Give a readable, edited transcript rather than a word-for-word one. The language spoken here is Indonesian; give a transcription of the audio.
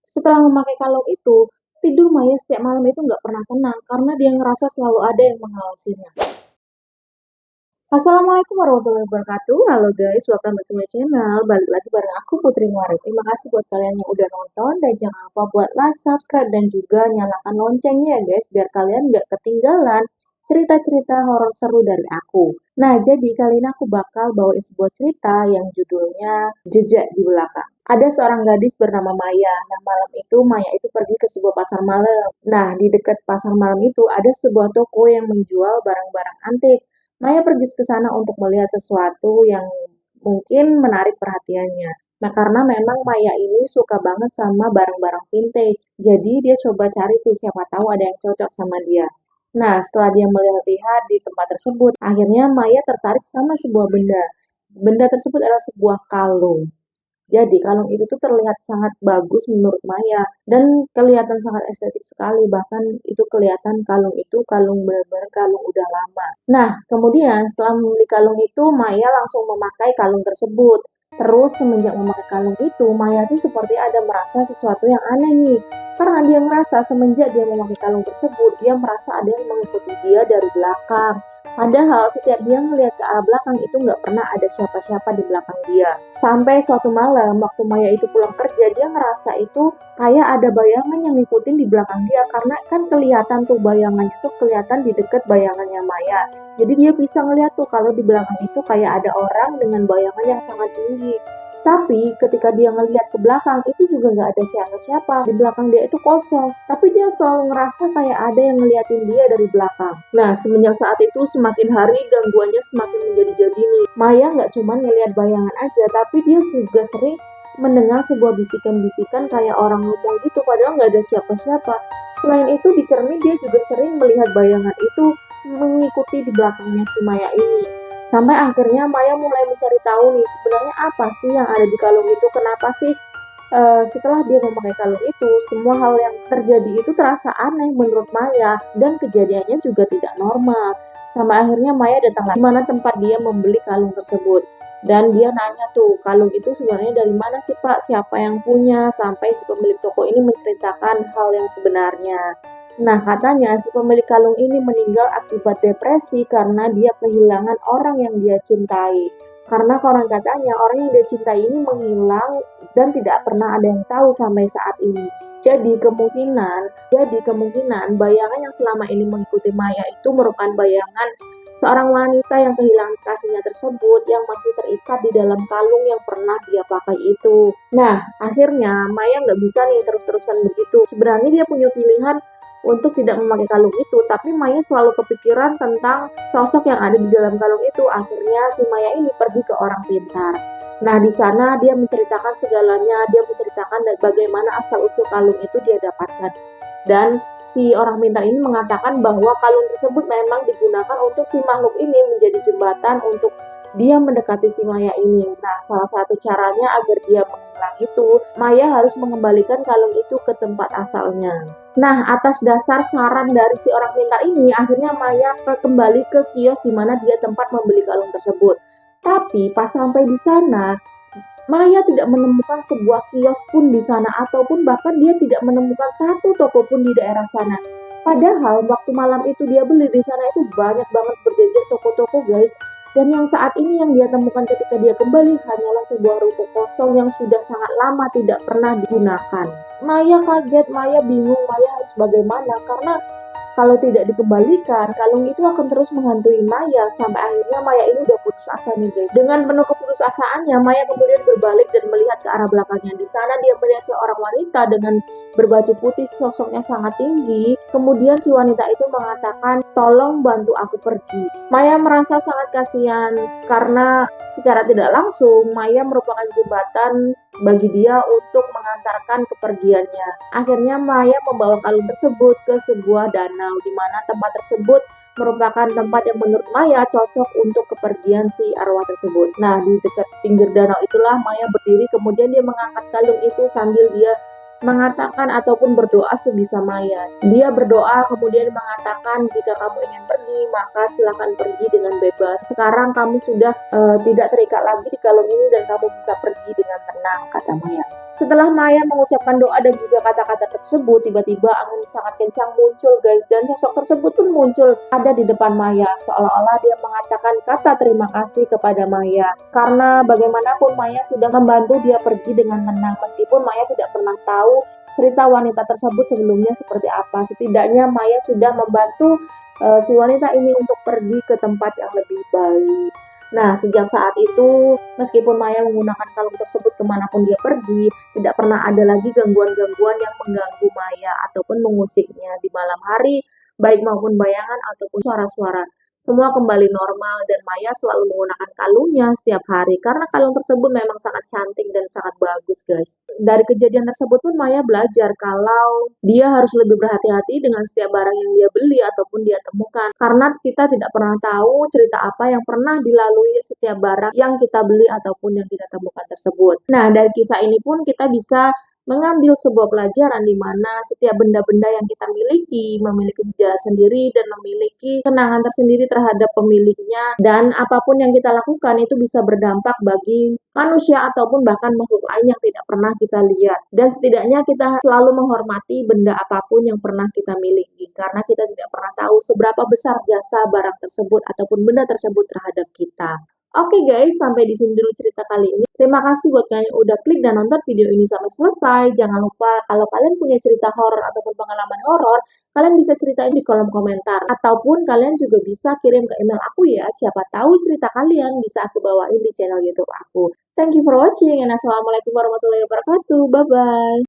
Setelah memakai kalung itu, tidur Maya setiap malam itu nggak pernah tenang karena dia ngerasa selalu ada yang mengawasinya. Assalamualaikum warahmatullahi wabarakatuh. Halo guys, welcome back to my channel. Balik lagi bareng aku Putri Muari. Terima kasih buat kalian yang udah nonton dan jangan lupa buat like, subscribe dan juga nyalakan loncengnya ya guys biar kalian nggak ketinggalan cerita-cerita horor seru dari aku. Nah, jadi kali ini aku bakal bawain sebuah cerita yang judulnya Jejak di Belakang. Ada seorang gadis bernama Maya. Nah, malam itu Maya itu pergi ke sebuah pasar malam. Nah, di dekat pasar malam itu ada sebuah toko yang menjual barang-barang antik. Maya pergi ke sana untuk melihat sesuatu yang mungkin menarik perhatiannya. Nah, karena memang Maya ini suka banget sama barang-barang vintage. Jadi dia coba cari tuh siapa tahu ada yang cocok sama dia. Nah, setelah dia melihat-lihat di tempat tersebut, akhirnya Maya tertarik sama sebuah benda. Benda tersebut adalah sebuah kalung. Jadi kalung itu tuh terlihat sangat bagus menurut Maya dan kelihatan sangat estetik sekali. Bahkan itu kelihatan kalung itu kalung benar-benar kalung udah lama. Nah, kemudian setelah membeli kalung itu, Maya langsung memakai kalung tersebut. Terus semenjak memakai kalung itu, Maya tuh seperti ada merasa sesuatu yang aneh nih. Karena dia ngerasa semenjak dia memakai kalung tersebut, dia merasa ada yang mengikuti dia dari belakang. Padahal setiap dia ngelihat ke arah belakang itu nggak pernah ada siapa-siapa di belakang dia. Sampai suatu malam waktu Maya itu pulang kerja, dia ngerasa itu kayak ada bayangan yang ngikutin di belakang dia karena kan kelihatan tuh bayangannya tuh kelihatan di dekat bayangannya Maya. Jadi dia bisa ngeliat tuh kalau di belakang itu kayak ada orang dengan bayangan yang sangat tinggi. Tapi ketika dia ngelihat ke belakang itu juga nggak ada siapa-siapa. Di belakang dia itu kosong. Tapi dia selalu ngerasa kayak ada yang ngeliatin dia dari belakang. Nah, semenjak saat itu semakin hari gangguannya semakin menjadi-jadi nih. Maya nggak cuma ngelihat bayangan aja, tapi dia juga sering mendengar sebuah bisikan-bisikan kayak orang ngomong gitu padahal nggak ada siapa-siapa. Selain itu di cermin dia juga sering melihat bayangan itu mengikuti di belakangnya si Maya ini. Sampai akhirnya Maya mulai mencari tahu nih sebenarnya apa sih yang ada di kalung itu, kenapa sih setelah dia memakai kalung itu semua hal yang terjadi itu terasa aneh menurut Maya dan kejadiannya juga tidak normal. Sampai akhirnya Maya datang lagi di mana tempat dia membeli kalung tersebut. Dan dia nanya tuh, kalung itu sebenarnya dari mana sih Pak? Siapa yang punya? Sampai si pemilik toko ini menceritakan hal yang sebenarnya. Nah, katanya si pemilik kalung ini meninggal akibat depresi karena dia kehilangan orang yang dia cintai. Karena konon katanya orang yang dia cintai ini menghilang dan tidak pernah ada yang tahu sampai saat ini. Jadi kemungkinan bayangan yang selama ini mengikuti Maya itu merupakan bayangan seorang wanita yang kehilangan kasihnya tersebut yang masih terikat di dalam kalung yang pernah dia pakai itu. Nah, akhirnya Maya nggak bisa nih terus-terusan begitu. Sebenarnya dia punya pilihan untuk tidak memakai kalung itu, tapi Maya selalu kepikiran tentang sosok yang ada di dalam kalung itu. Akhirnya si Maya ini pergi ke orang pintar. Nah, di sana dia menceritakan segalanya, dia menceritakan bagaimana asal-usul kalung itu dia dapatkan. Dan si orang pintar ini mengatakan bahwa kalung tersebut memang digunakan untuk si makhluk ini menjadi jembatan untuk dia mendekati si Maya ini. Nah, salah satu caranya agar dia menghilang itu, Maya harus mengembalikan kalung itu ke tempat asalnya. Nah, atas dasar saran dari si orang pintar ini, akhirnya Maya kembali ke kios di mana dia tempat membeli kalung tersebut. Tapi pas sampai di sana, Maya tidak menemukan sebuah kios pun di sana ataupun bahkan dia tidak menemukan satu toko pun di daerah sana. Padahal waktu malam itu dia beli di sana itu banyak banget berjejer toko-toko guys. Dan yang saat ini yang dia temukan ketika dia kembali hanyalah sebuah ruko kosong yang sudah sangat lama tidak pernah digunakan. Maya kaget, Maya bingung, Maya harus bagaimana karena kalau tidak dikembalikan, kalung itu akan terus menghantui Maya sampai akhirnya Maya ini udah putus asa nih guys. Dengan penuh keputusasaannya, Maya kemudian berbalik dan melihat ke arah belakangnya. Di sana dia melihat seorang wanita dengan berbaju putih, sosoknya sangat tinggi. Kemudian si wanita itu mengatakan, "Tolong bantu aku pergi." Maya merasa sangat kasihan karena secara tidak langsung Maya merupakan jembatan bagi dia untuk mengantarkan kepergiannya. Akhirnya Maya membawa kalung tersebut ke sebuah danau di mana tempat tersebut merupakan tempat yang menurut Maya cocok untuk kepergian si arwah tersebut. Nah, di dekat pinggir danau itulah Maya berdiri kemudian dia mengangkat kalung itu sambil dia mengatakan ataupun berdoa sebisa Maya. Dia berdoa kemudian mengatakan, jika kamu ingin pergi maka silakan pergi dengan bebas. Sekarang kamu sudah tidak terikat lagi di kalung ini dan kamu bisa pergi dengan tenang, kata Maya. Setelah Maya mengucapkan doa dan juga kata-kata tersebut, tiba-tiba angin sangat kencang muncul guys, dan sosok tersebut pun muncul ada di depan Maya, seolah-olah dia mengatakan kata terima kasih kepada Maya, karena bagaimanapun Maya sudah membantu dia pergi dengan tenang, meskipun Maya tidak pernah tahu cerita wanita tersebut sebelumnya seperti apa. Setidaknya Maya sudah membantu si wanita ini untuk pergi ke tempat yang lebih baik. Nah, sejak saat itu, meskipun Maya menggunakan kalung tersebut kemanapun dia pergi, tidak pernah ada lagi gangguan-gangguan yang mengganggu Maya ataupun mengusiknya di malam hari, baik maupun bayangan ataupun suara-suara. Semua kembali normal dan Maya selalu menggunakan kalungnya setiap hari karena kalung tersebut memang sangat cantik dan sangat bagus guys. Dari kejadian tersebut pun Maya belajar kalau dia harus lebih berhati-hati dengan setiap barang yang dia beli ataupun dia temukan, karena kita tidak pernah tahu cerita apa yang pernah dilalui setiap barang yang kita beli ataupun yang kita temukan tersebut. Nah, dari kisah ini pun kita bisa mengambil sebuah pelajaran di mana setiap benda-benda yang kita miliki memiliki sejarah sendiri dan memiliki kenangan tersendiri terhadap pemiliknya, dan apapun yang kita lakukan itu bisa berdampak bagi manusia ataupun bahkan makhluk lain yang tidak pernah kita lihat. Dan setidaknya kita selalu menghormati benda apapun yang pernah kita miliki karena kita tidak pernah tahu seberapa besar jasa barang tersebut ataupun benda tersebut terhadap kita. Oke guys, sampai di sini dulu cerita kali ini. Terima kasih buat kalian yang udah klik dan nonton video ini sampai selesai. Jangan lupa kalau kalian punya cerita horor ataupun pengalaman horor, kalian bisa ceritain di kolom komentar. Ataupun kalian juga bisa kirim ke email aku ya. Siapa tahu cerita kalian bisa aku bawain di channel YouTube aku. Thank you for watching and assalamualaikum warahmatullahi wabarakatuh. Bye-bye.